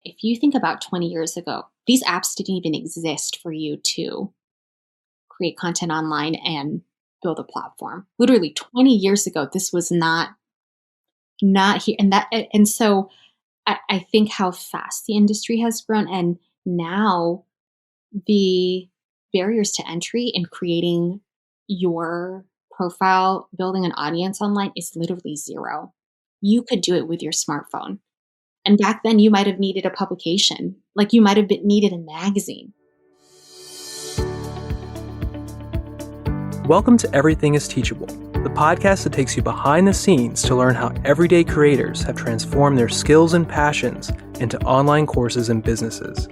if you think about 20 years ago, these apps didn't even exist for you to create content online and build a platform. Literally 20 years ago, this was not here. And so I think how fast the industry has grown, and now the barriers to entry in creating your profile, building an audience online is literally zero. You could do it with your smartphone. And back then you might have needed a publication, like you might have needed a magazine. Welcome to Everything Is Teachable, the podcast that takes you behind the scenes to learn how everyday creators have transformed their skills and passions into online courses and businesses.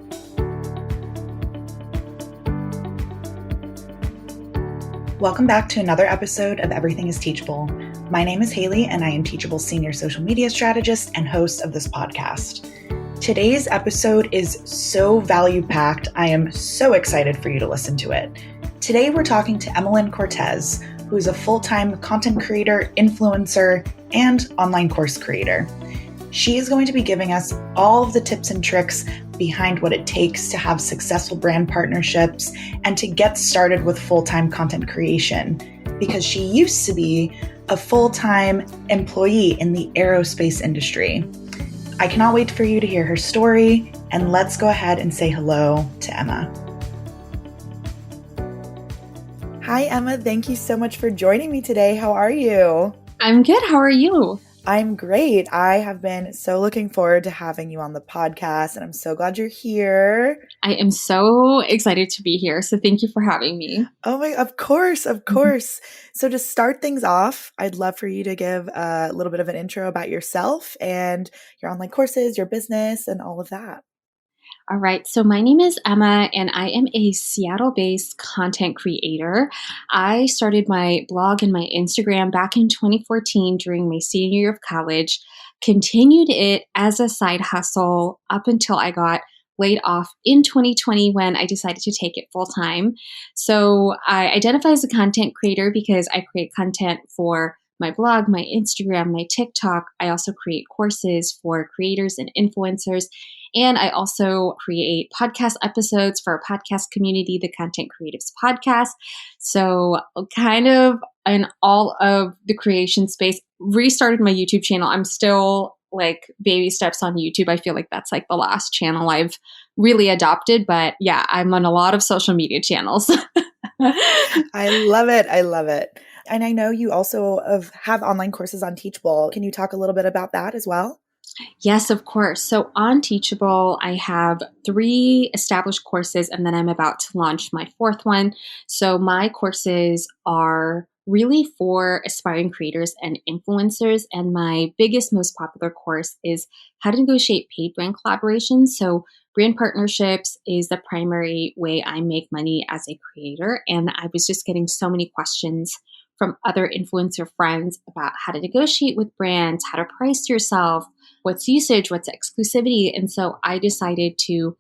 Welcome back to another episode of Everything Is Teachable. My name is Haley, and I am Teachable's senior social media strategist and host of this podcast. Today's episode is so value-packed. I am so excited for you to listen to it. Today, we're talking to Emmalynn Cortes, who is a full-time content creator, influencer, and online course creator. She is going to be giving us all of the tips and tricks behind what it takes to have successful brand partnerships and to get started with full-time content creation, because she used to be a full-time employee in the aerospace industry. I cannot wait for you to hear her story, and let's go ahead and say hello to Emma. Hi, Emma. Thank you so much for joining me today. How are you? I'm good. How are you? I'm great. I have been so looking forward to having you on the podcast, and I'm so glad you're here. I am so excited to be here. So thank you for having me. Oh my, of course. So to start things off, I'd love for you to give a little bit of an intro about yourself and your online courses, your business, and all of that. All right. So my name is Emma, and I am a Seattle-based content creator. I started my blog and my Instagram back in 2014 during my senior year of college, continued it as a side hustle up until I got laid off in 2020 when I decided to take it full time. So I identify as a content creator because I create content for my blog, my Instagram, my TikTok. I also create courses for creators and influencers. And I also create podcast episodes for our podcast community, the Content Creatives Podcast. So kind of in all of the creation space, restarted my YouTube channel. I'm still like baby steps on YouTube. I feel like that's like the last channel I've really adopted. But yeah, I'm on a lot of social media channels. I love it. And I know you also have online courses on Teachable. Can you talk a little bit about that as well? Yes, of course. So on Teachable, I have 3 established courses, and then I'm about to launch my 4th one. So my courses are really for aspiring creators and influencers. And my biggest, most popular course is how to negotiate paid brand collaborations. So brand partnerships is the primary way I make money as a creator. And I was just getting so many questions from other influencer friends about how to negotiate with brands, how to price yourself, what's usage, what's exclusivity. And so I decided to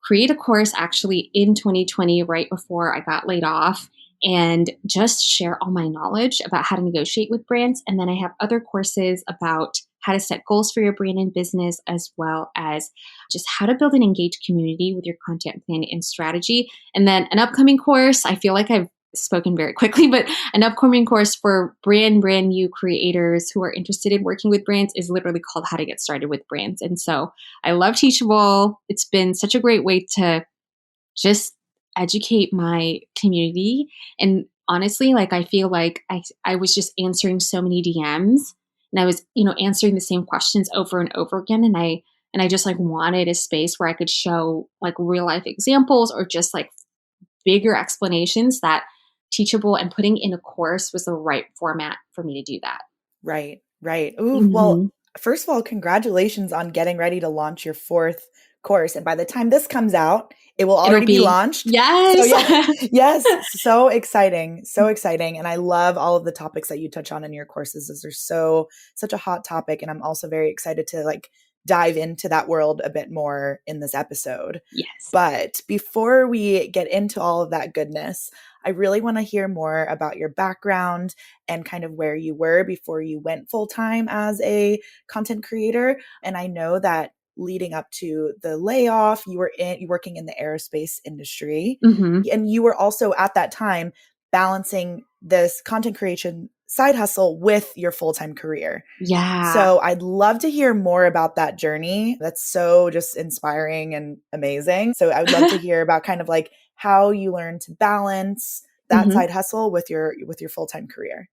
create a course actually in 2020, right before I got laid off, and just share all my knowledge about how to negotiate with brands. And then I have other courses about how to set goals for your brand and business, as well as just how to build an engaged community with your content plan and strategy. And then an upcoming course, I feel like I've spoken very quickly, but an upcoming course for brand new creators who are interested in working with brands is literally called How to Get Started with Brands. And so I love Teachable. It's been such a great way to just educate my community. And honestly, like I feel like I was just answering so many DMs, and I was, answering the same questions over and over again. And I just like wanted a space where I could show like real life examples or just like bigger explanations that Teachable and putting in a course was the right format for me to do that. Right. Ooh, Well, first of all, congratulations on getting ready to launch your 4th course. And by the time this comes out, it will already be launched. Yes. So, yes. So exciting. And I love all of the topics that you touch on in your courses, as they're such a hot topic. And I'm also very excited to like dive into that world a bit more in this episode. Yes. But before we get into all of that goodness, I really want to hear more about your background and kind of where you were before you went full-time as a content creator. And I know that leading up to the layoff. You were working in the aerospace industry, Mm-hmm. and you were also at that time balancing this content creation side hustle with your full-time career. Yeah. So I'd love to hear more about that journey. That's so just inspiring and amazing. So I would love to hear about kind of like how you learned to balance that Mm-hmm. side hustle with your full-time career.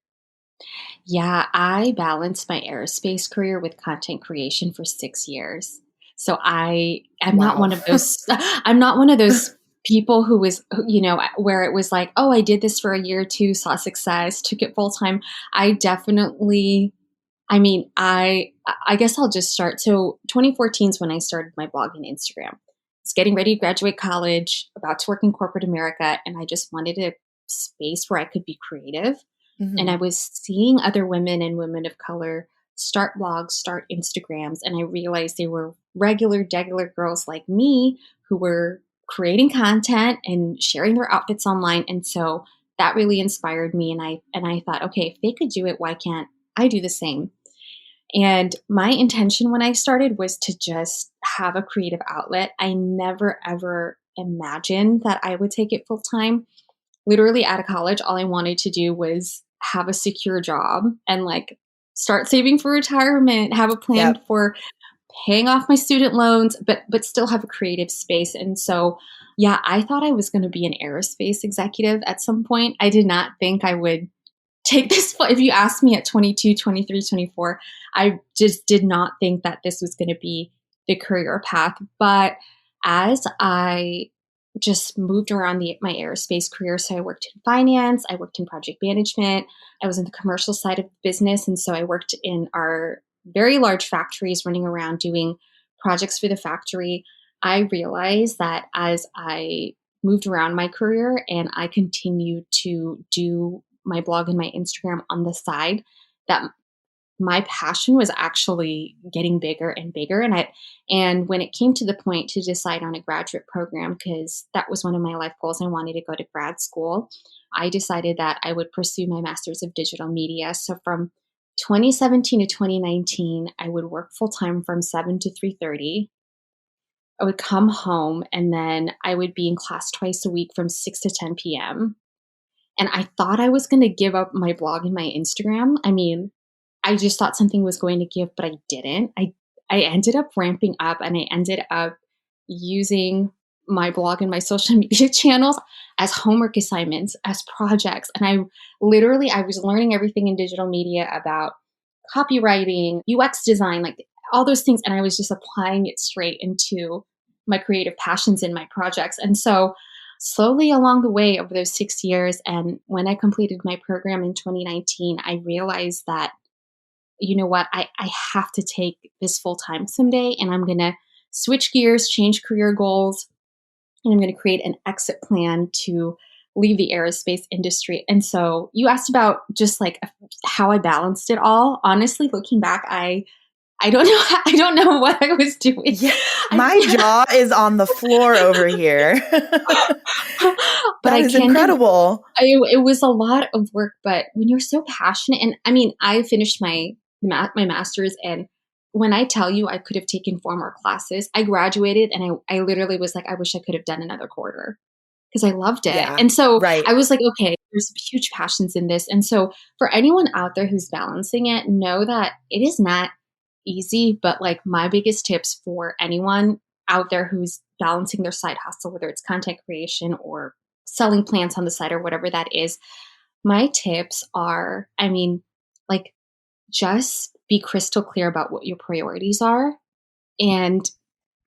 Yeah, I balanced my aerospace career with content creation for 6 years. So I am not Wow. one of those, I'm not one of those people who was, where it was like, oh, I did this for a year or two, saw success, took it full time. I definitely, I guess I'll just start. So 2014 is when I started my blog and Instagram. I was getting ready to graduate college, about to work in corporate America, and I just wanted a space where I could be creative. And I Mm-hmm. was seeing other women and women of color start blogs, start Instagrams, and I realized they were degular girls like me who were creating content and sharing their outfits online. And so that really inspired me. And I thought, okay, if they could do it, why can't I do the same? And my intention when I started was to just have a creative outlet. I never ever imagined that I would take it full time. Literally out of college, all I wanted to do was have a secure job and like start saving for retirement, have a plan Yep. for paying off my student loans, but still have a creative space. And so, yeah, I thought I was going to be an aerospace executive at some point. I did not think I would take this. If you asked me at 22, 23, 24, I just did not think that this was going to be the career path. But as I just moved around my aerospace career, so I worked in finance, I worked in project management, I was in the commercial side of the business. And so I worked in our very large factories running around doing projects for the factory. I realized that as I moved around my career and I continued to do my blog and my Instagram on the side, that my passion was actually getting bigger and bigger. And when it came to the point to decide on a graduate program, because that was one of my life goals, I wanted to go to grad school, I decided that I would pursue my master's of digital media. So from 2017 to 2019, I would work full time from 7 to 3:30. I would come home and then I would be in class twice a week from 6 to 10 p.m. And I thought I was going to give up my blog and my Instagram. I just thought something was going to give, but I didn't. I ended up ramping up and I ended up using my blog and my social media channels as homework assignments, as projects. And I was learning everything in digital media about copywriting, UX design, like all those things. And I was just applying it straight into my creative passions in my projects. And so slowly along the way over those 6 years, and when I completed my program in 2019, I realized that, you know what, I have to take this full time someday, and I'm going to switch gears, change career goals, and I'm going to create an exit plan to leave the aerospace industry. And so you asked about just like how I balanced it all. Honestly, looking back, I don't know. I don't know what I was doing. Yeah, my jaw is on the floor over here. But That I is can incredible. it was a lot of work, but when you're so passionate, and I finished my master's, and when I tell you I could have taken 4 more classes, I graduated and I literally was like, I wish I could have done another quarter because I loved it. Yeah, And so right. I was like, okay, there's huge passions in this. And so for anyone out there who's balancing it, know that it is not easy, but like my biggest tips for anyone out there who's balancing their side hustle, whether it's content creation or selling plants on the side or whatever that is, my tips are, like just be crystal clear about what your priorities are. And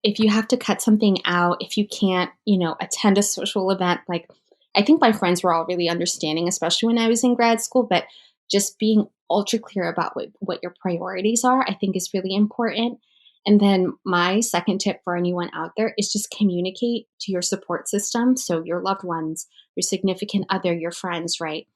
if you have to cut something out, if you can't, attend a social event, like I think my friends were all really understanding, especially when I was in grad school, but just being ultra clear about what your priorities are, I think is really important. And then my second tip for anyone out there is just communicate to your support system. So your loved ones, your significant other, your friends, right?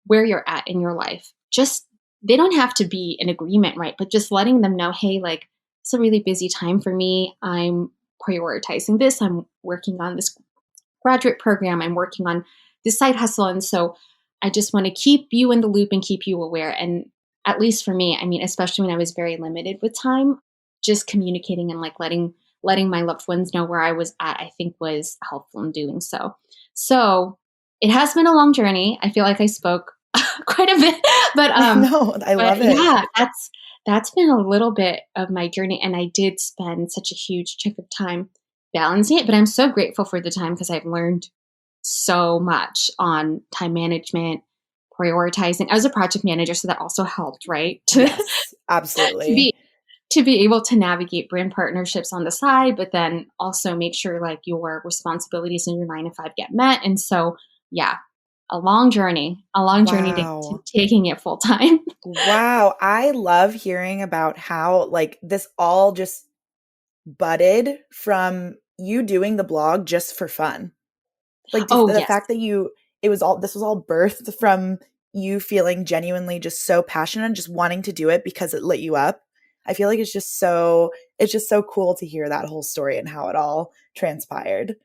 Where you're at in your life. Just, they don't have to be in agreement, right? But just letting them know, hey, like, it's a really busy time for me. I'm prioritizing this. I'm working on this graduate program. I'm working on this side hustle. And so I just want to keep you in the loop and keep you aware. And at least for me, especially when I was very limited with time, just communicating and like letting my loved ones know where I was at, I think was helpful in doing so. So it has been a long journey. I feel like I spoke quite a bit, but No, I love it. yeah, that's been a little bit of my journey, and I did spend such a huge chunk of time balancing it. But I'm so grateful for the time because I've learned so much on time management, prioritizing. I was a project manager, so that also helped, right? Yes, To absolutely. be to be able to navigate brand partnerships on the side, but then also make sure like your responsibilities in your 9 to 5 get met. And so, yeah, a long journey to Wow. taking it full time. Wow. I love hearing about how like this all just budded from you doing the blog just for fun. Like Oh, the yes. fact that this was all birthed from you feeling genuinely just so passionate and just wanting to do it because it lit you up. I feel like it's just so cool to hear that whole story and how it all transpired.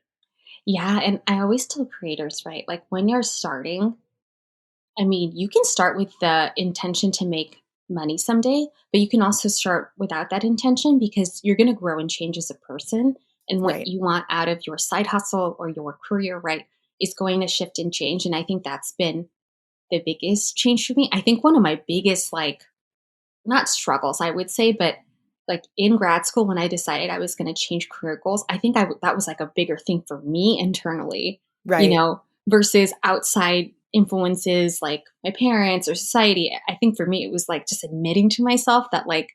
Yeah. And I always tell creators, right? Like when you're starting, I mean, you can start with the intention to make money someday, but you can also start without that intention because you're going to grow and change as a person. And what Right. you want out of your side hustle or your career, right, is going to shift and change. And I think that's been the biggest change for me. I think one of my biggest, like, not struggles, I would say, but like in grad school, when I decided I was going to change career goals, I think that was like a bigger thing for me internally, Right. versus outside influences like my parents or society. I think for me, it was like just admitting to myself that like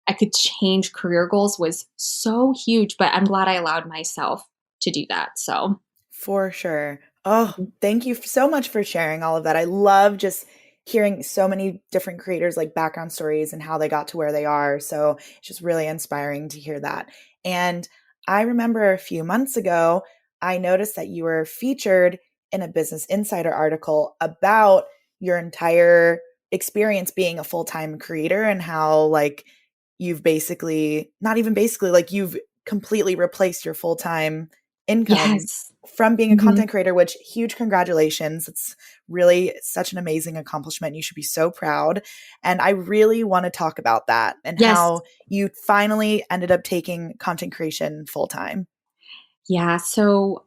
I could change career goals was so huge, but I'm glad I allowed myself to do that. So, For sure. Oh, mhm. thank you so much for sharing all of that. I love just hearing so many different creators like background stories and how they got to where they are. So it's just really inspiring to hear that. And I remember a few months ago, I noticed that you were featured in a Business Insider article about your entire experience being a full-time creator and how like you've basically, not even basically, like you've completely replaced your full-time income Yes. from being a Mhm. content creator, which huge congratulations. It's really such an amazing accomplishment. You should be so proud. And I really want to talk about that and Yes. how you finally ended up taking content creation full time. Yeah. So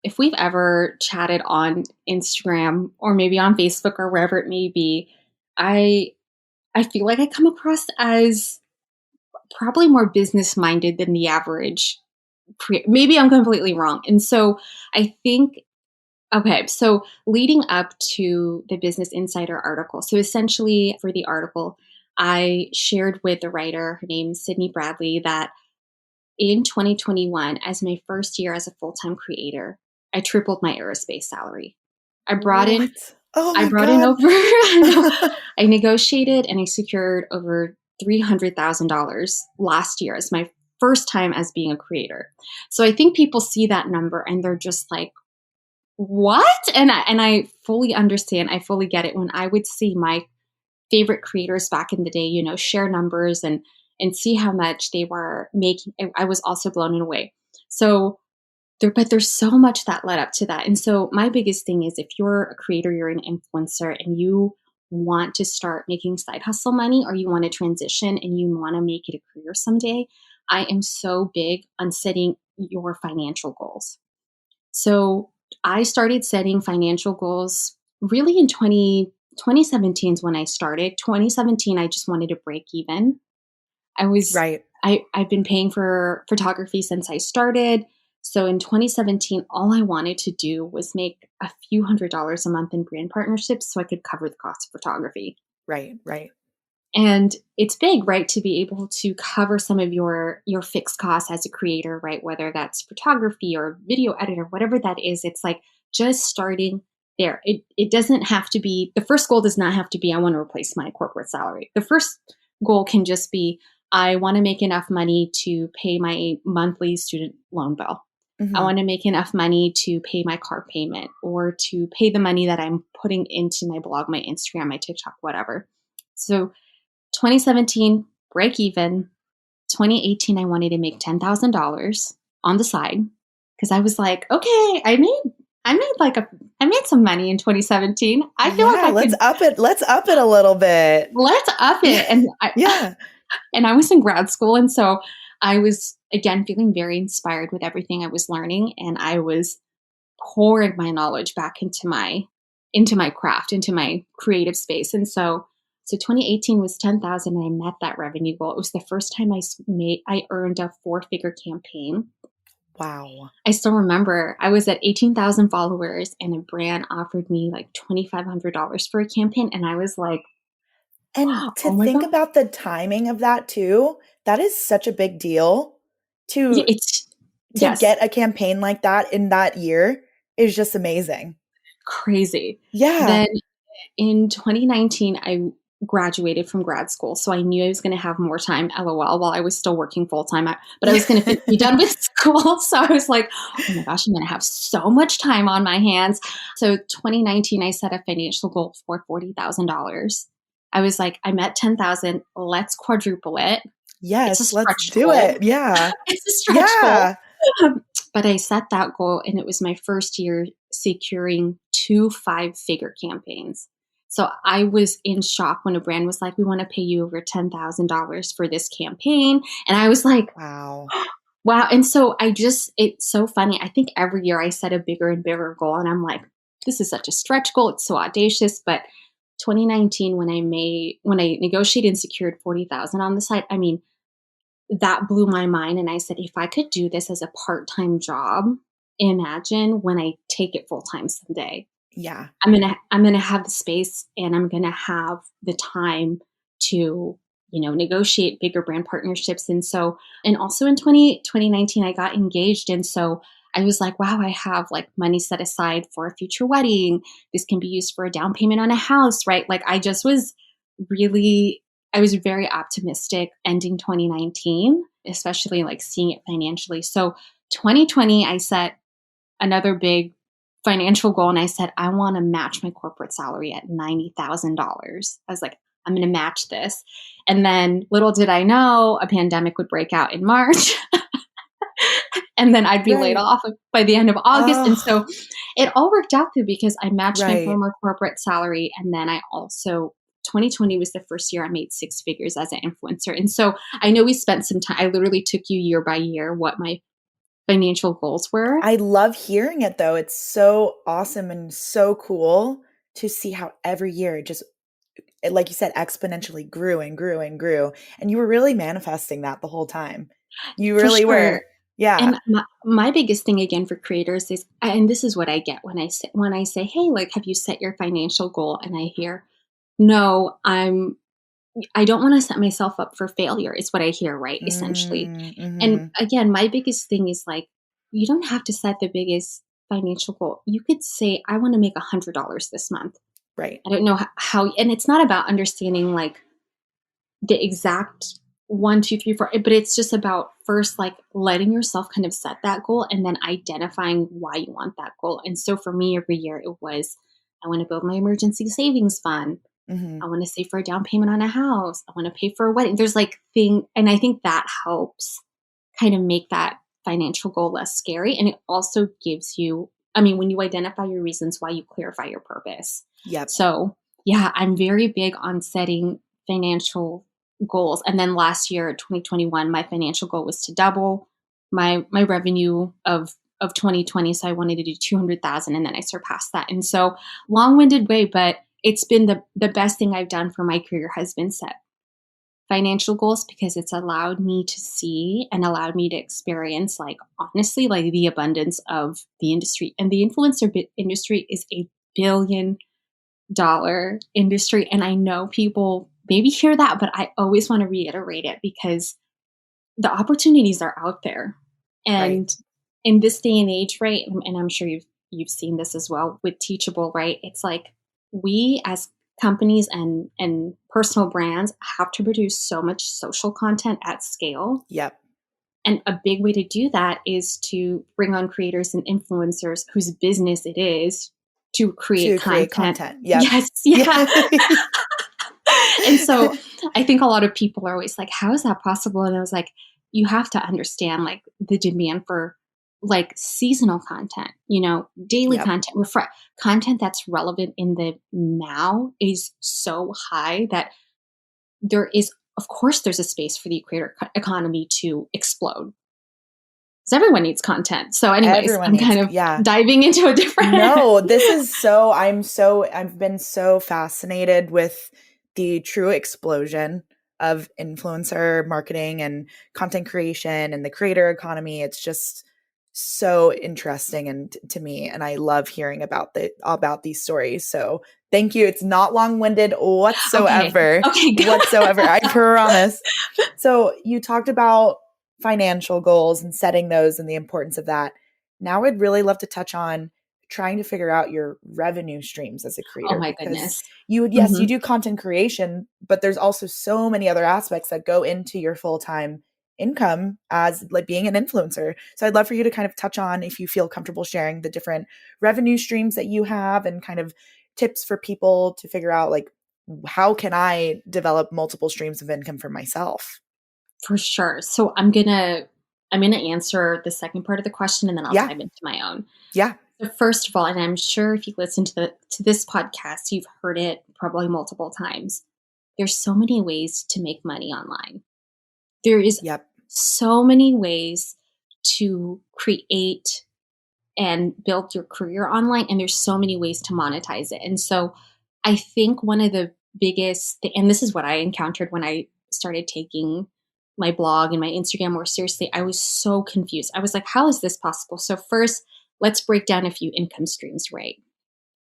if we've ever chatted on Instagram or maybe on Facebook or wherever it may be, I I feel like I come across as probably more business minded than the average. Maybe I'm completely wrong. And so I think okay, so leading up to the Business Insider article, so essentially for the article, I shared with the writer, her name's Sydney Bradley, that in 2021, as my first year as a full time creator, I tripled my aerospace salary. I brought in What? Oh I my brought in God. over I know. I negotiated and I secured over $300,000 last year as my first time as being a creator. So I think people see that number and they're just like, "What?" And I fully understand. I fully get it. When I would see my favorite creators back in the day, share numbers and see how much they were making, I was also blown away. So but there's so much that led up to that. And so my biggest thing is if you're a creator, you're an influencer and you want to start making side hustle money or you want to transition and you want to make it a career someday, I am so big on setting your financial goals. So I started setting financial goals really in 2017 is when I started. 2017, I just wanted to break even. I was Right. I've been paying for photography since I started. So in 2017, all I wanted to do was make a few $100s a month in brand partnerships so I could cover the cost of photography. Right. Right. And it's big, right, to be able to cover some of your fixed costs as a creator, right? Whether that's photography or video editor, whatever that is, it's like just starting there. It doesn't have to be the first goal does not have to be I want to replace my corporate salary. The first goal can just be I want to make enough money to pay my monthly student loan bill. I Hmm. want to make enough money to pay my car payment or to pay the money that I'm putting into my blog, my Instagram, my TikTok, whatever. So 2017, break even. 2018, I wanted to make $10,000 on the side because I was like, okay, I made some money in 2017. I feel like Yeah. I could Let's up it. Let's up it a little bit. let's up it. And Yeah. And I was in grad school. And so I was, again, feeling very inspired with everything I was learning. And I was pouring my knowledge back into my craft, into my creative space. And so 2018 was 10,000 and I met that revenue goal. It was the first time I earned a 4-figure campaign. Wow. I still remember I was at 18,000 followers and a brand offered me like $2,500 for a campaign. And I was like, And wow, to oh my think God. about the timing of that too, that is such a big deal Yeah, to it's, to yes, get a campaign like that in that year is just amazing. crazy. Yeah. Then in 2019, I graduated from grad school. So I knew I was going to have more time, LOL, while I was still working full time. But I was going to be done with school. So I was like, oh my gosh, I'm going to have so much time on my hands. So 2019, I set a financial goal for $40,000. I was like, I'm at 10,000. Let's quadruple it. It's a Yes, let's stretch do goal. it. Yeah. It's a stretch goal. Yeah. But I set that goal and it was my first year securing 2 5-figure campaigns. So I was in shock when a brand was like, we want to pay you over $10,000 for this campaign. And I was like, Wow. wow. And so it's so funny. I think every year I set a bigger and bigger goal and I'm like, this is such a stretch goal. It's so audacious. But 2019, when I negotiated and secured 40,000 on the side, I mean, that blew my mind. And I said, if I could do this as a part-time job, imagine when I take it full-time someday. Yeah. I'm gonna have the space and I'm gonna have the time to, negotiate bigger brand partnerships. And also in 2019, I got engaged. And so I was like, wow, I have like money set aside for a future wedding. This can be used for a down payment on a house, right? Like I was very optimistic ending 2019, especially like seeing it financially. So 2020, I set another big financial goal and I said, I want to match my corporate salary at $90,000. I was like, I'm going to match this. And then little did I know a pandemic would break out in March and then I'd be laid Right. off by the end of August. And Oh, so it all worked out through because I matched my right. former corporate salary. And then 2020 was the first year I made 6 figures as an influencer. And so I know we spent some time, I literally took you year by year what my financial goals were. I love hearing it though. It's so awesome and so cool to see how every year it just, like you said, exponentially grew and grew and grew. And you were really manifesting that the whole time. You For really sure. were. Yeah. And my biggest thing again for creators is, and this is what I get when I say, hey, like, have you set your financial goal? And I hear, no, I don't want to set myself up for failure is what I hear, right? Essentially. And Mm-hmm. again, my biggest thing is like, you don't have to set the biggest financial goal. You could say, I want to make $100 this month. Right. I don't know how, and it's not about understanding like the exact 1, 2, 3, 4, but it's just about first like letting yourself kind of set that goal and then identifying why you want that goal. And so for me, every year it was, I want to build my emergency savings fund. Mm-hmm. I want to save for a down payment on a house. I want to pay for a wedding. There's like and I think that helps kind of make that financial goal less scary. And it also gives you, I mean, when you identify your reasons why, you clarify your purpose. Yep. So yeah, I'm very big on setting financial goals. And then last year, 2021, my financial goal was to double my revenue of 2020. So I wanted to do 200,000 and then I surpassed that. And so long-winded way, but it's been the best thing I've done for my career has been set financial goals because it's allowed me to see and allowed me to experience like honestly like the abundance of the industry. And the influencer industry is $1 billion industry. And I know people maybe hear that, but I always want to reiterate it because the opportunities are out there. Right. And in this day and age, right, and I'm sure you've seen this as well with Teachable, right? It's like we as companies and personal brands have to produce so much social content at scale. Yep. And a big way to do that is to bring on creators and influencers whose business it is to create To create content. content. Yep. Yes, yeah. Yeah. And so I think a lot of people are always like, how is that possible? And I was like, you have to understand like the demand for like seasonal content, daily Yep. content, content that's relevant in the now is so high that there is of course there's a space for the creator economy to explode. Because everyone needs content. So anyways, Everyone I'm needs, kind of yeah. diving into a different. No, this is I've been so fascinated with the true explosion of influencer marketing and content creation and the creator economy. It's just so interesting and to me, and I love hearing about these stories. So thank you. It's not long-winded Okay. whatsoever. Okay, good. Whatsoever. I promise. So you talked about financial goals and setting those and the importance of that. Now I'd really love to touch on trying to figure out your revenue streams as a Oh creator, my because goodness. yes, you Mhm. do content creation, but there's also so many other aspects that go into your full-time income as like being an influencer. So I'd love for you to kind of touch on, if you feel comfortable sharing, the different revenue streams that you have and kind of tips for people to figure out like, how can I develop multiple streams of income for myself? For sure. So I'm gonna answer the second part of the question, and then I'll Yeah. dive into my own. Yeah. So first of all, and I'm sure if you listen to this podcast, you've heard it probably multiple times. There's so many ways to make money online. There is Yep. so many ways to create and build your career online, and there's so many ways to monetize it. And so I think one of the biggest and this is what I encountered when I started taking my blog and my Instagram more seriously. I was so confused. I was like, how is this possible? So first, let's break down a few income streams, right?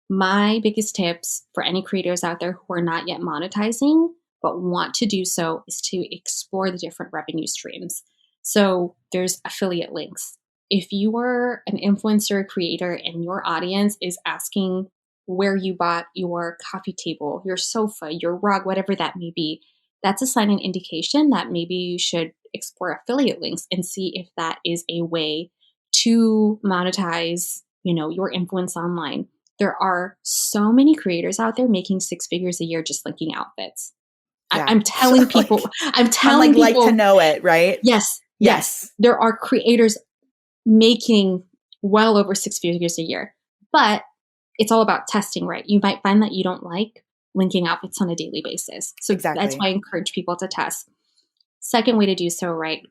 My biggest tips for any creators out there who are not yet monetizing but want to do so is to explore the different revenue streams. So there's affiliate links. If you are an influencer creator and your audience is asking where you bought your coffee table, your sofa, your rug, whatever that may be, that's a sign and indication that maybe you should explore affiliate links and see if that is a way to monetize, your influence online. There are so many creators out there making six figures a year just linking outfits. Yeah. I'm telling people, Like, I'm on telling like to people, know it, right? yes, yes, Yes. there are creators making well over six figures a year, but it's all about testing, right? You might find that you don't like linking outfits on a daily basis. So that's why Exactly. I encourage people to test. Second way to do so, right?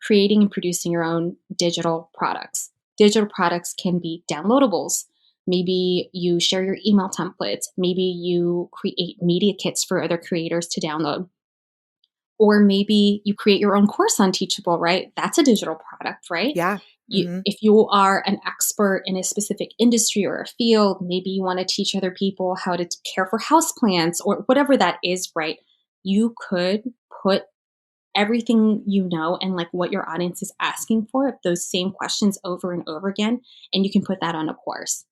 Creating and producing your own digital products. Digital products can be downloadables. Maybe you share your email templates. Maybe you create media kits for other creators to download. Or maybe you create your own course on Teachable, right? That's a digital product, right? Yeah. Mm-hmm. If you are an expert in a specific industry or a field, maybe you want to teach other people how to care for houseplants or whatever that is, right? You could put everything you know and like what your audience is asking for, those same questions over and over again, and you can put that on a course.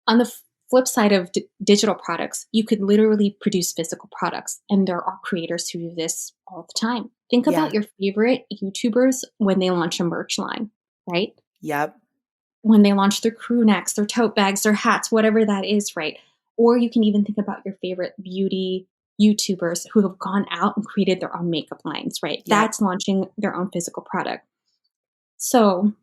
On the flip side of digital products, you could literally produce physical products, and there are creators who do this all the time. Think Yeah. about your favorite YouTubers when they launch a merch line, right? Yep. When they launch their crew necks, their tote bags, their hats, whatever that is, right? Or you can even think about your favorite beauty YouTubers who have gone out and created their own makeup lines, right? Yep. That's launching their own physical product. So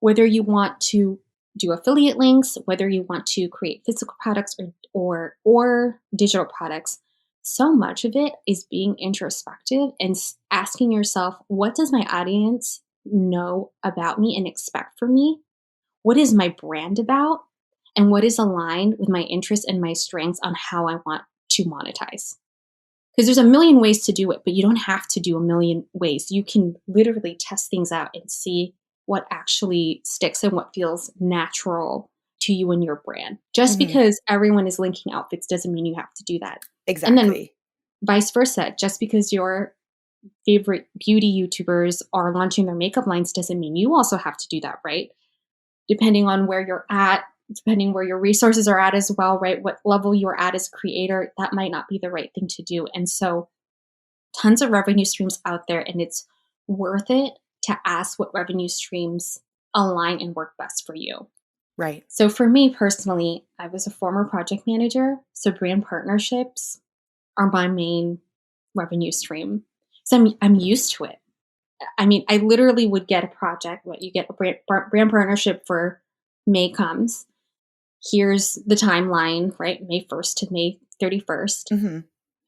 whether you want to do affiliate links, whether you want to create physical products or digital products, so much of it is being introspective and asking yourself, what does my audience know about me and expect from me? What is my brand about? And what is aligned with my interests and my strengths on how I want to monetize? Because there's a million ways to do it, but you don't have to do a million ways. You can literally test things out and see what actually sticks and what feels natural to you and your brand. Just Mm-hmm. because everyone is linking outfits doesn't mean you have to do that. And then Exactly. vice versa, just because your favorite beauty YouTubers are launching their makeup lines doesn't mean you also have to do that, right? Depending on where you're at, depending where your resources are at as well, right? What level you're at as a creator, that might not be the right thing to do. And so tons of revenue streams out there, and it's worth it to ask what revenue streams align and work best for you. Right. So for me personally, I was a former project manager. So brand partnerships are my main revenue stream. So I'm used to it. I mean, I literally would get a project. What you get a brand partnership for May comes. Here's the timeline, right? May 1st to May 31st. Mm-hmm.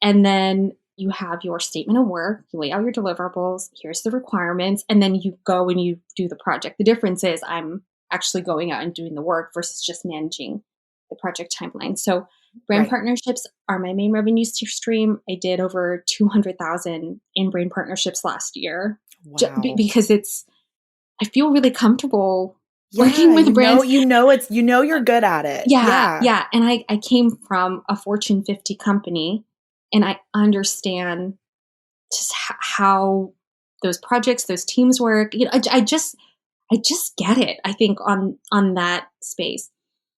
And then you have your statement of work, you lay out your deliverables, here's the requirements, and then you go and you do the project. The difference is I'm actually going out and doing the work versus just managing the project timeline. So brand Right. partnerships are my main revenue stream. I did over 200,000 in brand partnerships last year Wow. because I feel really comfortable working Yeah, with brands. you're good at it. Yeah, Yeah. yeah. And I came from a Fortune 50 company and I understand just how those projects, those teams work. I just get it. I think on that space.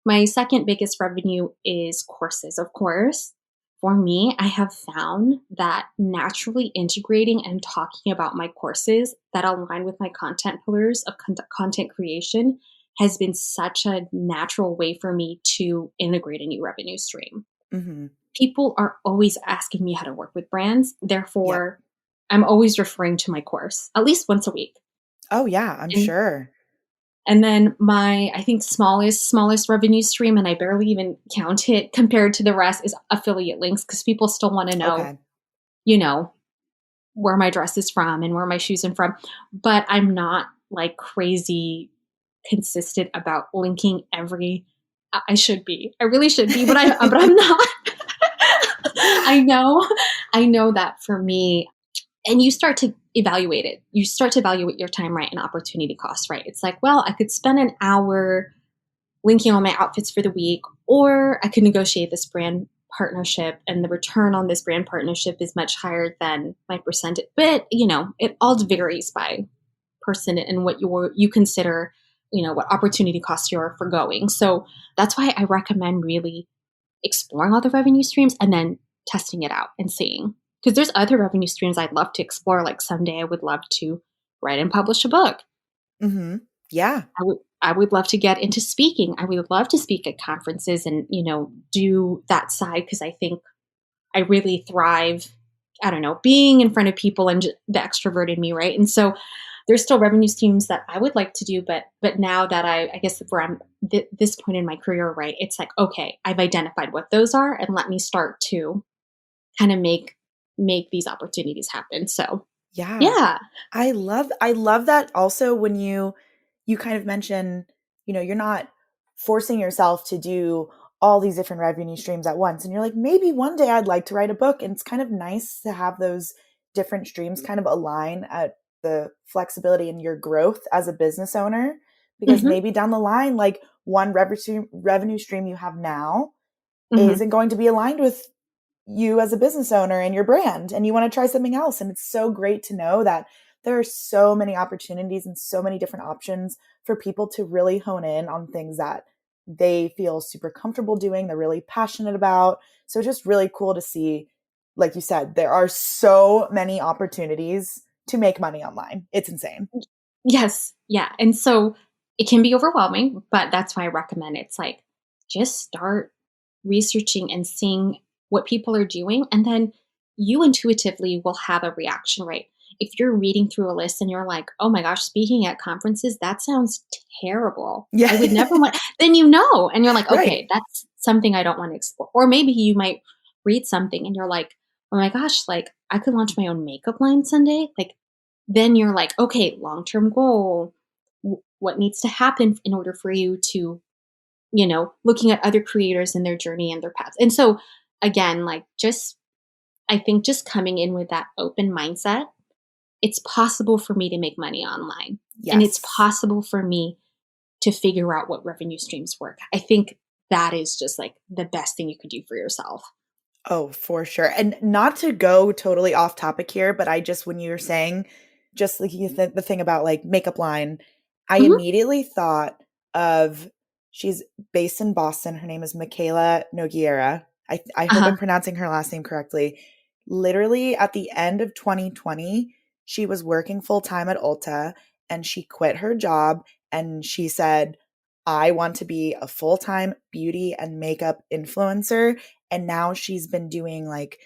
My second biggest revenue is courses, of course. For me, I have found that naturally integrating and talking about my courses that align with my content pillars of content creation has been such a natural way for me to integrate a new revenue stream. Hmm. People are always asking me how to work with brands. Yep. Therefore, I'm always referring to my course at least once a week. Oh yeah, I'm And sure. and then my, I think smallest revenue stream, and I barely even count it compared to the rest, is affiliate links because people still want to know, Okay. you know, where my dress is from and where my shoes are from. But I'm not like crazy consistent about linking every. I should be. I really should be, but I'm not. I know that for me, and you start to evaluate it. You start to evaluate your time, right, and opportunity cost, right? It's like, well, I could spend an hour linking all my outfits for the week, or I could negotiate this brand partnership, and the return on this brand partnership is much higher than my percentage. But it all varies by person and what you consider, what opportunity cost you're forgoing. So that's why I recommend really exploring all the revenue streams and then testing it out and seeing. Because there's other revenue streams I'd love to explore. Like someday I would love to write and publish a book. Hmm. Yeah. I would love to get into speaking. I would love to speak at conferences and, do that side because I think I really thrive, I don't know, being in front of people and the extrovert in me, right? And so there's still revenue streams that I would like to do, but now that I guess where I'm this point in my career, right? It's like, okay, I've identified what those are, and let me start to kind of make these opportunities happen. So Yeah. yeah. I love that also when you kind of mention, you're not forcing yourself to do all these different revenue streams at once. And you're like, maybe one day I'd like to write a book. And it's kind of nice to have those different streams kind of align at the flexibility in your growth as a business owner. Because Hmm. maybe down the line, like one revenue stream you have now Hmm. isn't going to be aligned with you as a business owner and your brand, and you want to try something else. And it's so great to know that there are so many opportunities and so many different options for people to really hone in on things that they feel super comfortable doing, they're really passionate about. So it's just really cool to see, like you said, there are so many opportunities to make money online. It's insane. Yes. Yeah. And so it can be overwhelming, but that's why I recommend it's like just start researching and seeing what people are doing. And then you intuitively will have a reaction, right? If you're reading through a list and you're like, oh my gosh, speaking at conferences, that sounds terrible. Yeah. I would never want, then and you're like, Right. okay, that's something I don't want to explore. Or maybe you might read something and you're like, oh my gosh, like I could launch my own makeup line someday. Like, then you're like, okay, long term goal. What needs to happen in order for you to, looking at other creators and their journey and their paths. And so, again, like I think just coming in with that open mindset, it's possible for me to make money online. And it's Yes. possible for me to figure out what revenue streams work. I think that is just like the best thing you could do for yourself. Oh, for sure. And not to go totally off topic here, but when you were saying just like the thing about like makeup line, I Hmm. immediately thought of she's based in Boston. Her name is Michaela Nogueira. I hope Uh-huh. I'm pronouncing her last name correctly. Literally at the end of 2020, she was working full time at Ulta and she quit her job and she said, I want to be a full time beauty and makeup influencer. And now she's been doing like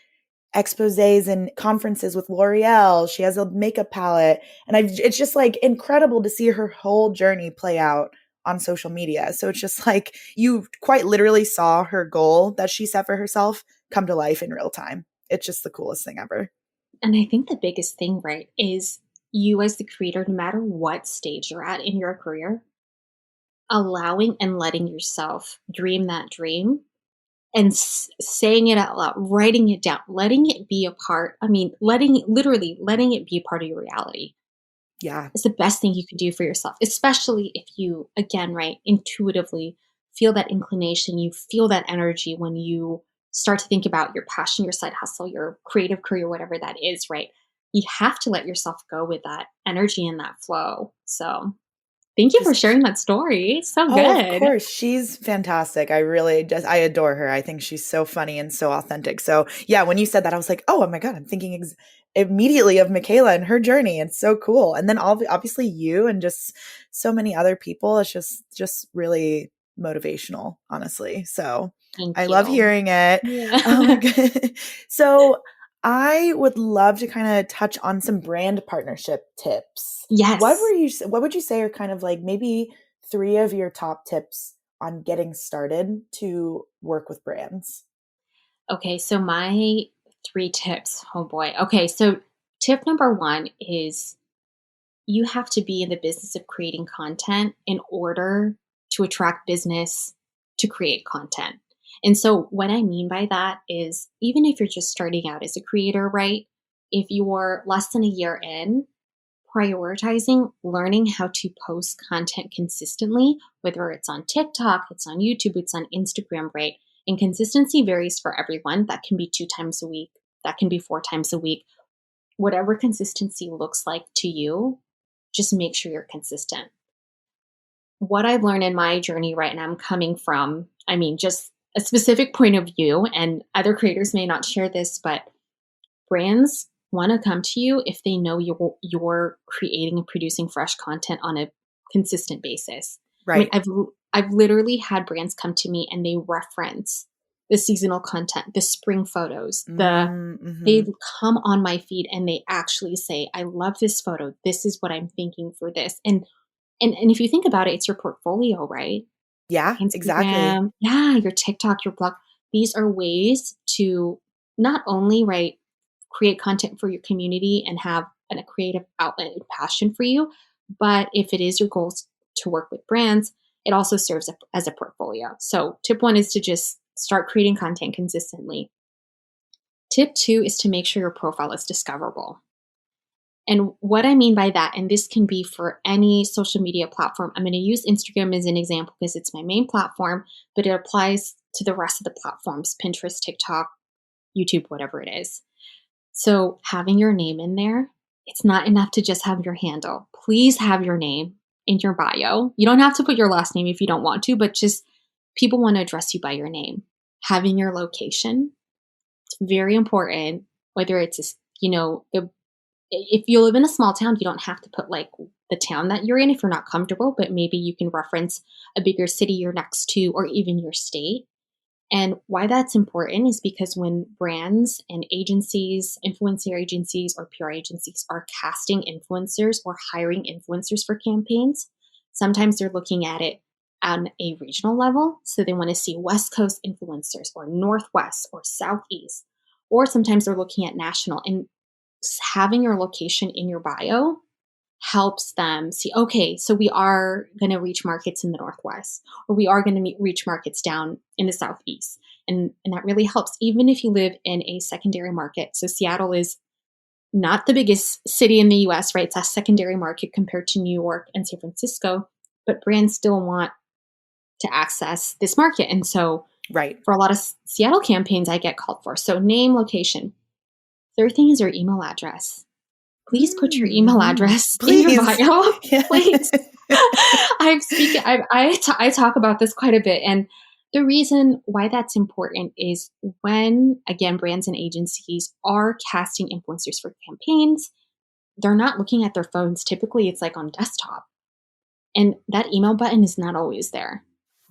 exposés and conferences with L'Oreal. She has a makeup palette. And it's just like incredible to see her whole journey play out on social media. So it's just like you quite literally saw her goal that she set for herself come to life in real time. it's just the coolest thing ever. And I think the biggest thing, right, is you as the creator, no matter what stage you're at in your career, allowing and letting yourself dream that dream and saying it out loud, writing it down, letting it be a part. I mean, literally letting it be a part of your reality Yeah. is the best thing you can do for yourself, especially if you, again, right, intuitively feel that inclination, you feel that energy when you start to think about your passion, your side hustle, your creative career, whatever that is, right? You have to let yourself go with that energy and that flow. So thank you for Just sharing that story. So Oh, of good. course. She's fantastic. I adore her. I think she's so funny and so authentic. So, yeah, when you said that, I was like, oh my God, I'm thinking immediately of Michaela and her journey. It's so cool. And then obviously you and just so many other people. It's just really motivational, honestly. So Thank I love you. hearing it. Yeah. So I would love to kind of touch on some brand partnership tips. Yes. What would you say are kind of like maybe three of your top tips on getting started to work with brands? Okay, so my 3 tips. Oh boy. Okay, so tip number 1 is you have to be in the business of creating content in order to attract business to create content. And so what I mean by that is even if you're just starting out as a creator, right? If you're less than a year in, prioritizing learning how to post content consistently, whether it's on TikTok, it's on YouTube, it's on Instagram, right? And consistency varies for everyone. That can be 2 times a week, that can be 4 times a week. Whatever consistency looks like to you, just make sure you're consistent. What I've learned in my journey, right, and I'm coming from, I mean, just a specific point of view, and other creators may not share this, but brands want to come to you if they know you're creating and producing fresh content on a consistent basis. I mean, Right. I've literally had brands come to me and they reference the seasonal content, the spring photos, they Mm-hmm. come on my feed and they actually say, "I love this photo. This is what I'm thinking for this." And if you think about it, it's your portfolio, right? Yeah, exactly. Instagram, yeah, your TikTok, your blog. These are ways to not only, right, create content for your community and have a creative outlet and passion for you, but if it is your goals to work with brands, it also serves as a portfolio. So tip 1 is to just start creating content consistently. Tip 2 is to make sure your profile is discoverable. And what I mean by that, and this can be for any social media platform, I'm going to use Instagram as an example because it's my main platform, but it applies to the rest of the platforms: Pinterest, TikTok, YouTube, whatever it is. So having your name in there, it's not enough to just have your handle. Please have your name in your bio. You don't have to put your last name if you don't want to, but just people want to address you by your name. Having your location, it's very important, whether it's, if you live in a small town, you don't have to put like the town that you're in if you're not comfortable, but maybe you can reference a bigger city you're next to or even your state. And why that's important is because when brands and agencies, influencer agencies or PR agencies are casting influencers or hiring influencers for campaigns, sometimes they're looking at it on a regional level. So they want to see West Coast influencers or Northwest or Southeast, or sometimes they're looking at national. And having your location in your bio helps them see, okay, so we are going to reach markets in the Northwest, or we are going to reach markets down in the Southeast. And that really helps, even if you live in a secondary market. So Seattle is not the biggest city in the US, right? It's a secondary market compared to New York and San Francisco, but brands still want to access this market. And so Right. for a lot of Seattle campaigns, I get called for. So name, location. Third thing is your email address. Please put your email Mm-hmm. address in your Please. bio. Yeah. Please. I talk about this quite a bit. And the reason why that's important is when, again, brands and agencies are casting influencers for campaigns, they're not looking at their phones. Typically, it's like on desktop. And that email button is not always there.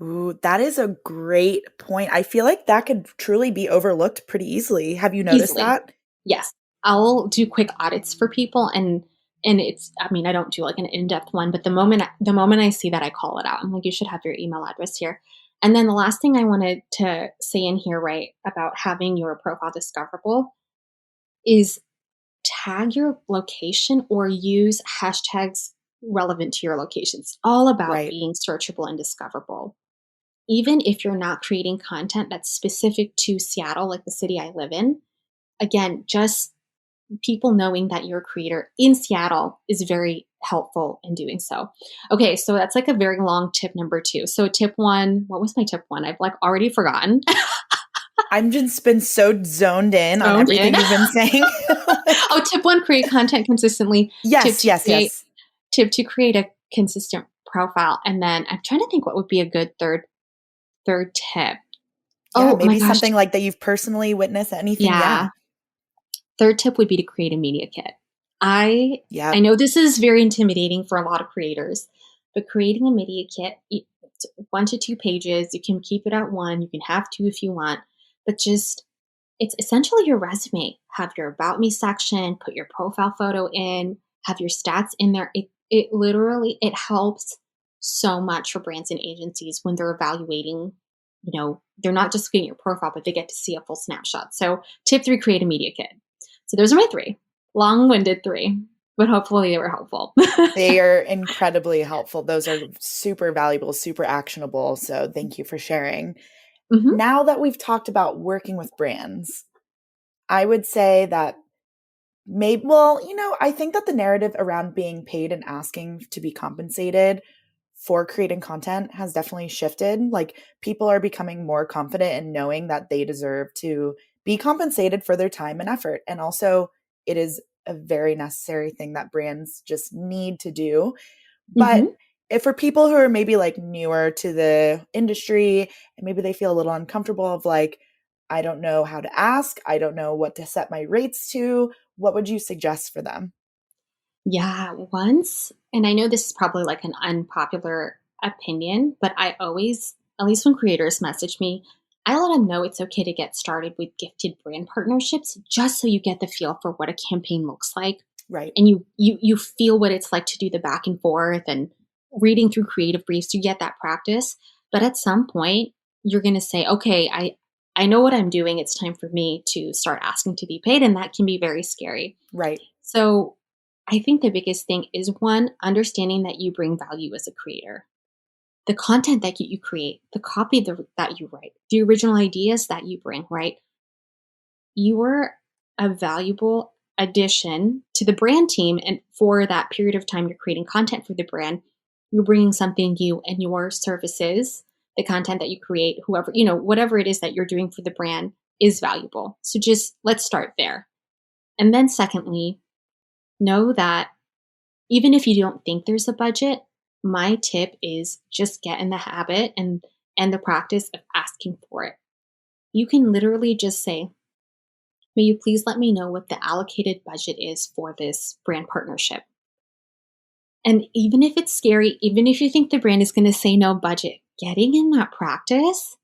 Ooh, that is a great point. I feel like that could truly be overlooked pretty easily. Have you noticed Easily. that? Yes. I'll do quick audits for people and it's, I mean, I don't do like an in-depth one, but the moment I see that, I call it out. I'm like, you should have your email address here. And then the last thing I wanted to say in here, right, about having your profile discoverable, is tag your location or use hashtags relevant to your location. It's all about Right. being searchable and discoverable. Even if you're not creating content that's specific to Seattle, like the city I live in, again, just people knowing that you're a creator in Seattle is very helpful in doing so. Okay, so that's like a very long tip number 2. So tip 1, what was my tip 1? I've like already forgotten. I've just been so zoned in on Zoned in. everything you've been saying. Oh, tip 1, create content consistently. Tip Yes, 2, yes, create yes. tip 2, create a consistent profile. And then I'm trying to think what would be a good third tip. Yeah, Oh my maybe gosh. something like that you've personally witnessed, anything. Yeah. Yeah. Third tip would be to create a media kit. I Yep. know this is very intimidating for a lot of creators, but creating a media kit, it's 1 to 2 pages. You can keep it at 1. You can have 2 if you want, but just it's essentially your resume. Have your about me section, put your profile photo in, have your stats in there. It literally it helps so much for brands and agencies when they're evaluating. They're not just getting your profile, but they get to see a full snapshot. So tip 3, create a media kit. So those are my 3 long-winded 3, but hopefully they were helpful. They are incredibly helpful. Those are super valuable, super actionable. So thank you for sharing. Hmm. Now that we've talked about working with brands, I would say that maybe, well, I think that the narrative around being paid and asking to be compensated for creating content has definitely shifted. Like people are becoming more confident in knowing that they deserve to be compensated for their time and effort. And also, it is a very necessary thing that brands just need to do. But Hmm. if for people who are maybe like newer to the industry and maybe they feel a little uncomfortable of like, I don't know how to ask, I don't know what to set my rates to, what would you suggest for them? Yeah, once, and I know this is probably like an unpopular opinion, but I always, at least when creators message me, I let them know it's okay to get started with gifted brand partnerships just so you get the feel for what a campaign looks like Right. and you feel what it's like to do the back and forth and reading through creative briefs. You get that practice, but at some point you're going to say, okay, I know what I'm doing. It's time for me to start asking to be paid, and that can be very scary. Right. So I think the biggest thing is, 1, understanding that you bring value as a creator. The content that you create, the copy that you write, the original ideas that you bring, right? You are a valuable addition to the brand team. And for that period of time you're creating content for the brand, you're bringing something new, and your services, the content that you create, whoever, whatever it is that you're doing for the brand is valuable. So just let's start there. And then secondly, know that even if you don't think there's a budget, my tip is just get in the habit and the practice of asking for it. You can literally just say, may you please let me know what the allocated budget is for this brand partnership? And even if it's scary, even if you think the brand is going to say no budget, getting in that practice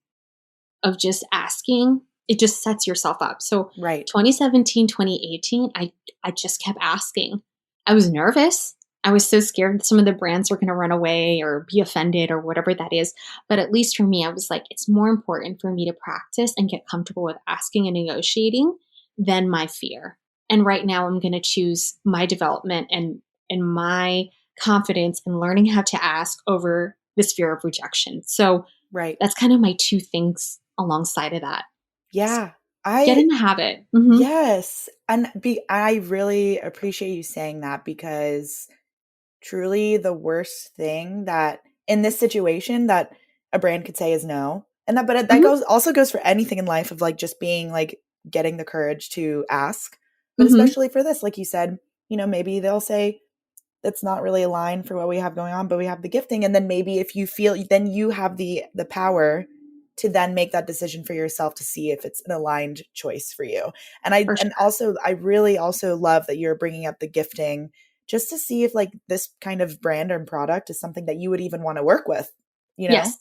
of just asking, it just sets yourself up. So Right. 2017, 2018, I just kept asking. I was nervous. I was so scared that some of the brands were going to run away or be offended or whatever that is. But at least for me, I was like, it's more important for me to practice and get comfortable with asking and negotiating than my fear. And right now I'm going to choose my development and my confidence in learning how to ask over this fear of rejection. So Right. that's kind of my 2 things alongside of that. Yeah. Get I in the habit. Mhm. Yes. And I really appreciate you saying that because truly the worst thing that in this situation that a brand could say is no. And that Mhm. goes for anything in life of like just being like getting the courage to ask. But Mhm. especially for this, like you said, maybe they'll say that's not really aligned for what we have going on, but we have the gifting. And then maybe if you feel, then you have the power to then make that decision for yourself to see if it's an aligned choice for you. For And sure. also I really also love that you're bringing up the gifting just to see if like this kind of brand or product is something that you would even want to work with, you know? Yes.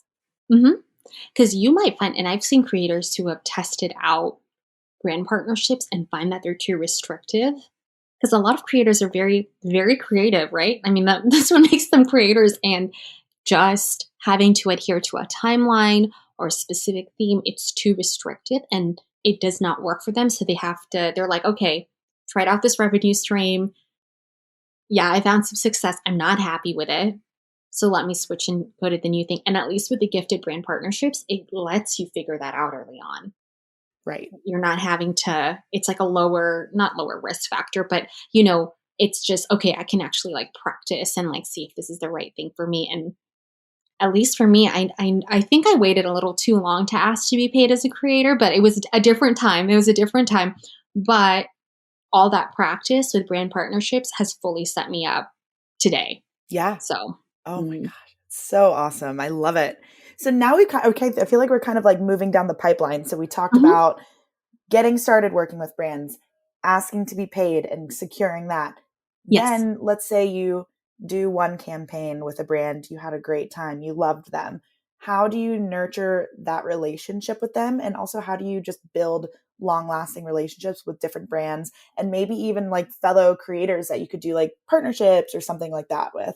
Mhm. 'Cause you might find, and I've seen creators who have tested out brand partnerships and find that they're too restrictive. Because a lot of creators are very, very creative, right? I mean, that's what makes them creators. And just having to adhere to a timeline or a specific theme, it's too restrictive and it does not work for them. So they're like, okay, tried out this revenue stream. Yeah, I found some success. I'm not happy with it. So let me switch and go to the new thing. And at least with the gifted brand partnerships, it lets you figure that out early on. Right. You're not having to, it's like a not lower risk factor, but it's just, okay, I can actually like practice and like see if this is the right thing for me. And at least for me, I think I waited a little too long to ask to be paid as a creator, but it was a different time. It was a different time. But all that practice with brand partnerships has fully set me up today. Yeah. So, Oh my gosh. So awesome. I love it. So now okay, I feel like we're kind of like moving down the pipeline. So we talked mhm. about getting started working with brands, asking to be paid and securing that. Yes. Then let's say you do one campaign with a brand, you had a great time, you loved them. How do you nurture that relationship with them? And also, how do you just build long lasting relationships with different brands and maybe even like fellow creators that you could do like partnerships or something like that with?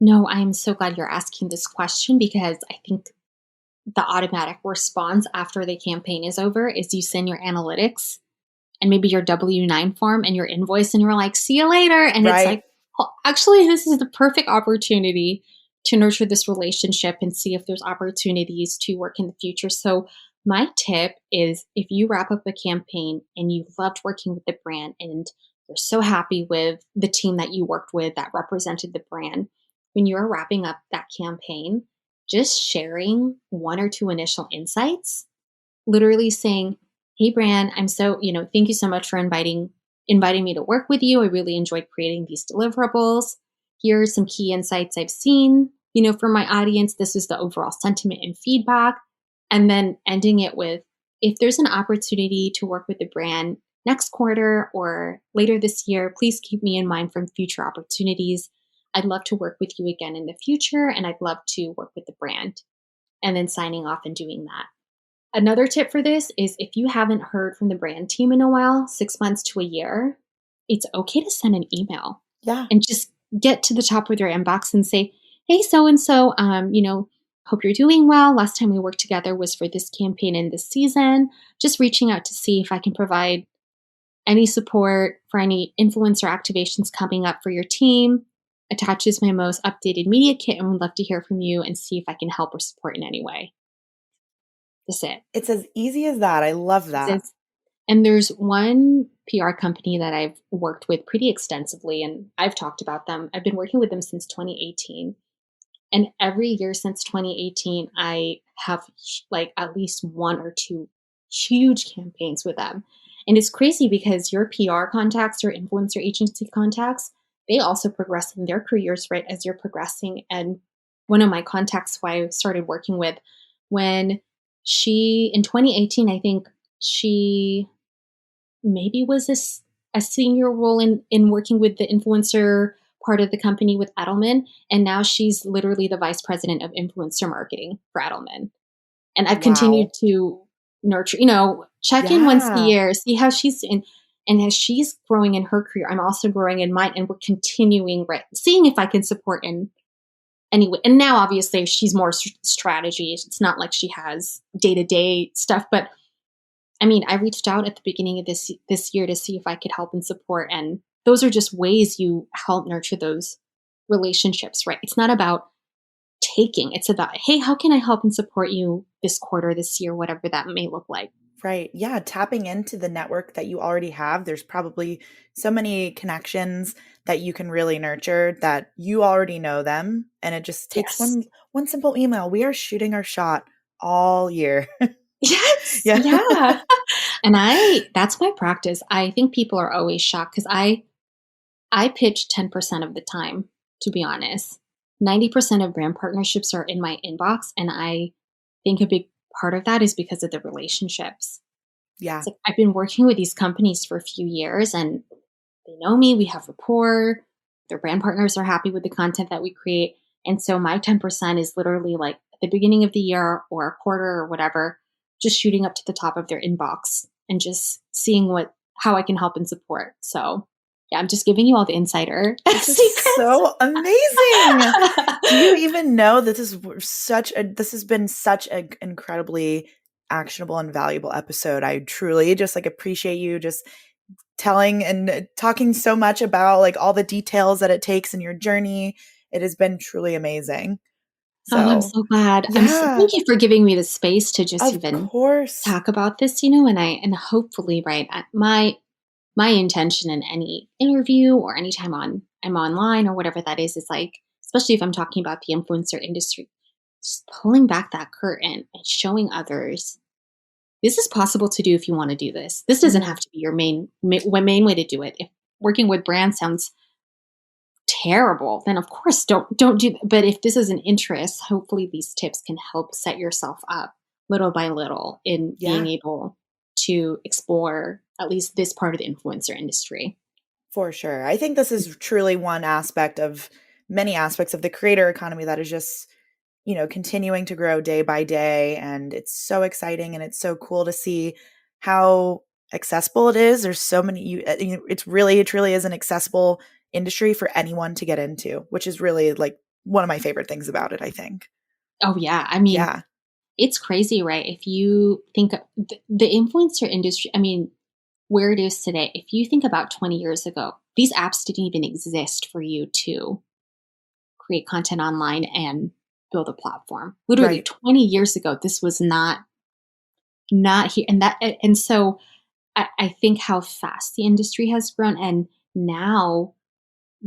No, I am so glad you're asking this question because I think the automatic response after the campaign is over is you send your analytics and maybe your W-9 form and your invoice, and you're like, see you later. And it's Right. like, oh, actually, this is the perfect opportunity to nurture this relationship and see if there's opportunities to work in the future. So my tip is if you wrap up a campaign and you loved working with the brand and you're so happy with the team that you worked with that represented the brand, when you're wrapping up that campaign, just sharing one or two initial insights, literally saying, hey brand, I'm so, thank you so much for inviting me to work with you. I really enjoyed creating these deliverables. Here are some key insights I've seen, for my audience. This is the overall sentiment and feedback. And then ending it with, if there's an opportunity to work with the brand next quarter or later this year, please keep me in mind from future opportunities. I'd love to work with you again in the future, and I'd love to work with the brand. And then signing off and doing that. Another tip for this is if you haven't heard from the brand team in a while, 6 months to a year, it's okay to send an email Yeah. and just get to the top of your inbox and say, hey, so and so, hope you're doing well. Last time we worked together was for this campaign in this season. Just reaching out to see if I can provide any support for any influencer activations coming up for your team. Attaches my most updated media kit and would love to hear from you and see if I can help or support in any way. That's it. It's as easy as that. I love that. And there's one PR company that I've worked with pretty extensively, and I've talked about them. I've been working with them since 2018. And every year since 2018, I have like at least one or two huge campaigns with them. And it's crazy because your PR contacts or influencer agency contacts, they also progress in their careers right as you're progressing. And one of my contacts who I started working with, when in 2018, I think she maybe was a senior role in working with the influencer part of the company with Edelman. And now she's literally the vice president of influencer marketing for Edelman. And I've continued Wow. to nurture, check in once a Yeah. year, see how she's in. And as she's growing in her career, I'm also growing in mine. And we're continuing, right, seeing if I can support in any way. And now, obviously, she's more strategy. It's not like she has day-to-day stuff, but I mean, I reached out at the beginning of this year to see if I could help and support, and those are just ways you help nurture those relationships, right? It's not about taking; it's about, hey, how can I help and support you this quarter, this year, whatever that may look like. Right. Yeah. Tapping into the network that you already have. There's probably so many connections that you can really nurture that you already know them. And it just takes Yes. one simple email. We are shooting our shot all year. Yes. Yeah. Yeah. And that's my practice. I think people are always shocked because I pitch 10% of the time, to be honest. 90% of brand partnerships are in my inbox. And I think a big part of that is because of the relationships. Yeah. It's like I've been working with these companies for a few years and they know me, we have rapport, their brand partners are happy with the content that we create. And so my 10% is literally like at the beginning of the year or a quarter or whatever, just shooting up to the top of their inbox and just seeing how I can help and support. So yeah, I'm just giving you all the insider This is secrets. so amazing. Do you even know that this has been such an incredibly actionable and valuable episode? I truly just like appreciate you just telling and talking so much about like all the details that it takes in your journey. It has been truly amazing. Oh, I'm So, so glad. yeah, Thank you for giving me the space to just of even course. talk about this, and hopefully, right, my intention in any interview or anytime I'm online or whatever that is like, especially if I'm talking about the influencer industry, just pulling back that curtain and showing others this is possible to do if you want to do this. This doesn't Mhm. have to be your main way to do it. If working with brands sounds terrible, then of course don't do that. But if this is an interest, hopefully these tips can help set yourself up little by little in being Yeah, able to explore at least this part of the influencer industry. for sure. I think this is truly one aspect of many aspects of the creator economy that is just, continuing to grow day by day. And it's so exciting and it's so cool to see how accessible it is. There's so many, it truly is an accessible industry for anyone to get into, which is really like one of my favorite things about it, I think. Oh yeah, I mean, Yeah. it's crazy, right? If you think of the influencer industry, I mean, where it is today, if you think about 20 years ago, these apps didn't even exist for you to create content online and build a platform. Literally Right. 20 years ago, this was not here. And so I think how fast the industry has grown, and now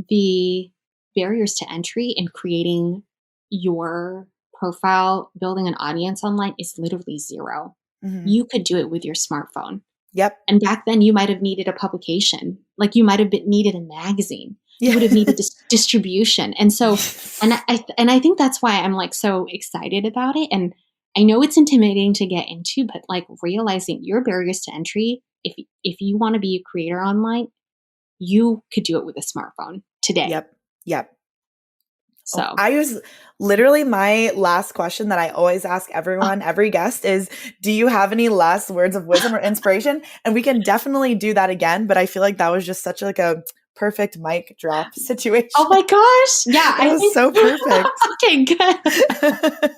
the barriers to entry in creating your profile, building an audience online is literally zero. Hmm. You could do it with your smartphone. Yep. And back then, you might have needed a publication, like you might have needed a magazine. You Yeah. would have needed distribution, and so, and I think that's why I'm like so excited about it. And I know it's intimidating to get into, but like realizing your barriers to entry, if you want to be a creator online, you could do it with a smartphone today. Yep. Yep. Oh, So, I was literally my last question that I always ask oh, everyone, every guest is, do you have any last words of wisdom or inspiration? And we can definitely do that again, but I feel like that was just such like a perfect mic drop oh situation. my gosh, yeah, That I was think so perfect. okay, good.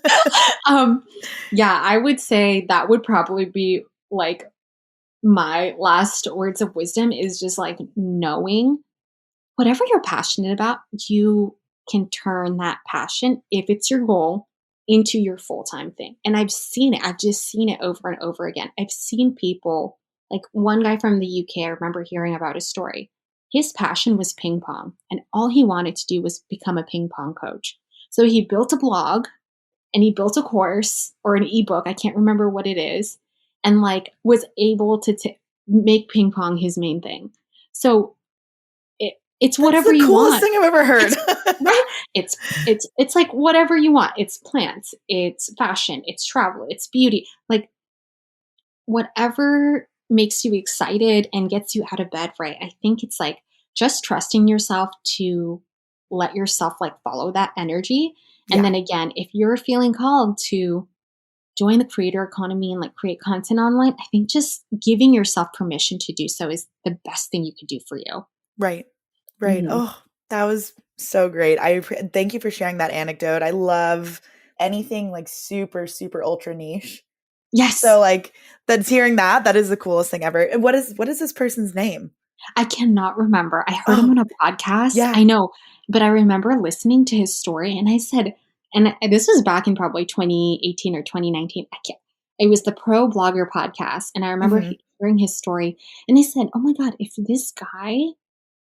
um, yeah, I would say that would probably be like my last words of wisdom is just like knowing whatever you're passionate about, you can turn that passion, if it's your goal, into your full time thing. And I've seen it. I've just seen it over and over again. I've seen people, like one guy from the UK, I remember hearing about his story. His passion was ping pong, and all he wanted to do was become a ping pong coach. So he built a blog and he built a course or an ebook, I can't remember what it is, and like was able to make ping pong his main thing. So it's That's whatever the you coolest want. thing I've ever heard. It's right. It's like whatever you want. It's plants, it's fashion, it's travel, it's beauty. Like whatever makes you excited and gets you out of bed, right? I think it's like just trusting yourself to let yourself like follow that energy. And Yeah. then again, if you're feeling called to join the creator economy and like create content online, I think just giving yourself permission to do so is the best thing you could do for you. Right. Right. Mhm. Oh, that was so great. Thank you for sharing that anecdote. I love anything like super, super ultra niche. So Yes. like that's hearing that is the coolest thing ever. And what is this person's name? I cannot remember. I heard him Oh, on a podcast. yeah. I know, but I remember listening to his story and I said, and this was back in probably 2018 or 2019. I can't, it was the Pro Blogger podcast. And I remember Mhm. hearing his story and I said, oh my God, if this guy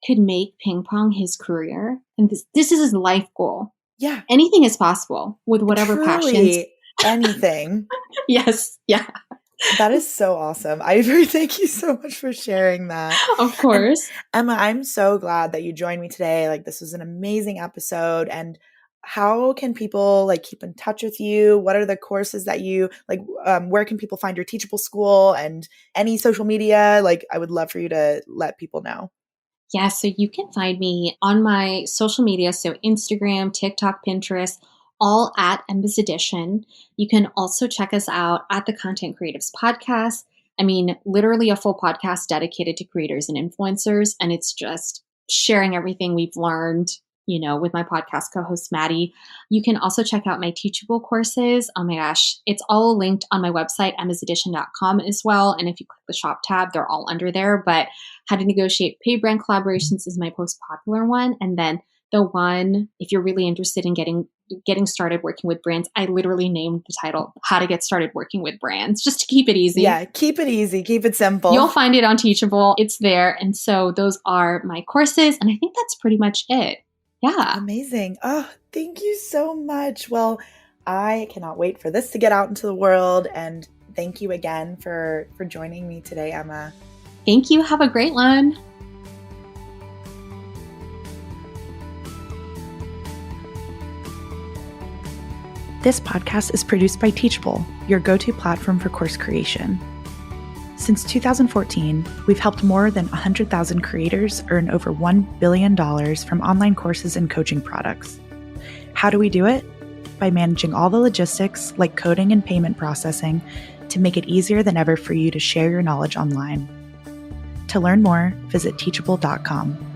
could make ping pong his career and this is his life goal, Yeah. anything is possible with whatever passions. Truly anything. Yes. Yeah. That is so awesome. I thank you so much for sharing that. Of And course. Emma, I'm so glad that you joined me today. Like this was an amazing episode. And how can people like keep in touch with you? What are the courses that you like? Where can people find your Teachable School and any social media? Like I would love for you to let people know. Yeah, so you can find me on my social media, so Instagram, TikTok, Pinterest, all at Emba's Edition. You can also check us out at the Content Creatives Podcast. I mean, literally a full podcast dedicated to creators and influencers, and it's just sharing everything we've learned with my podcast co-host, Maddie. You can also check out my Teachable courses. Oh my gosh, it's all linked on my website, emmasedition.com as well. And if you click the shop tab, they're all under there. But How to Negotiate Paid Brand Collaborations is my most popular one. And then the one, if you're really interested in getting started working with brands, I literally named the title How to Get Started Working with Brands, just to keep it easy. Yeah, keep it easy, keep it simple. You'll find it on Teachable. It's there. And so those are my courses. And I think that's pretty much it. Yeah. Amazing. Oh, thank you so much. Well, I cannot wait for this to get out into the world. And thank you again for joining me today, Emma. Thank you. Have a great one. This podcast is produced by Teachable, your go-to platform for course creation. Since 2014, we've helped more than 100,000 creators earn over $1 billion from online courses and coaching products. How do we do it? By managing all the logistics, like coding and payment processing, to make it easier than ever for you to share your knowledge online. To learn more, visit teachable.com.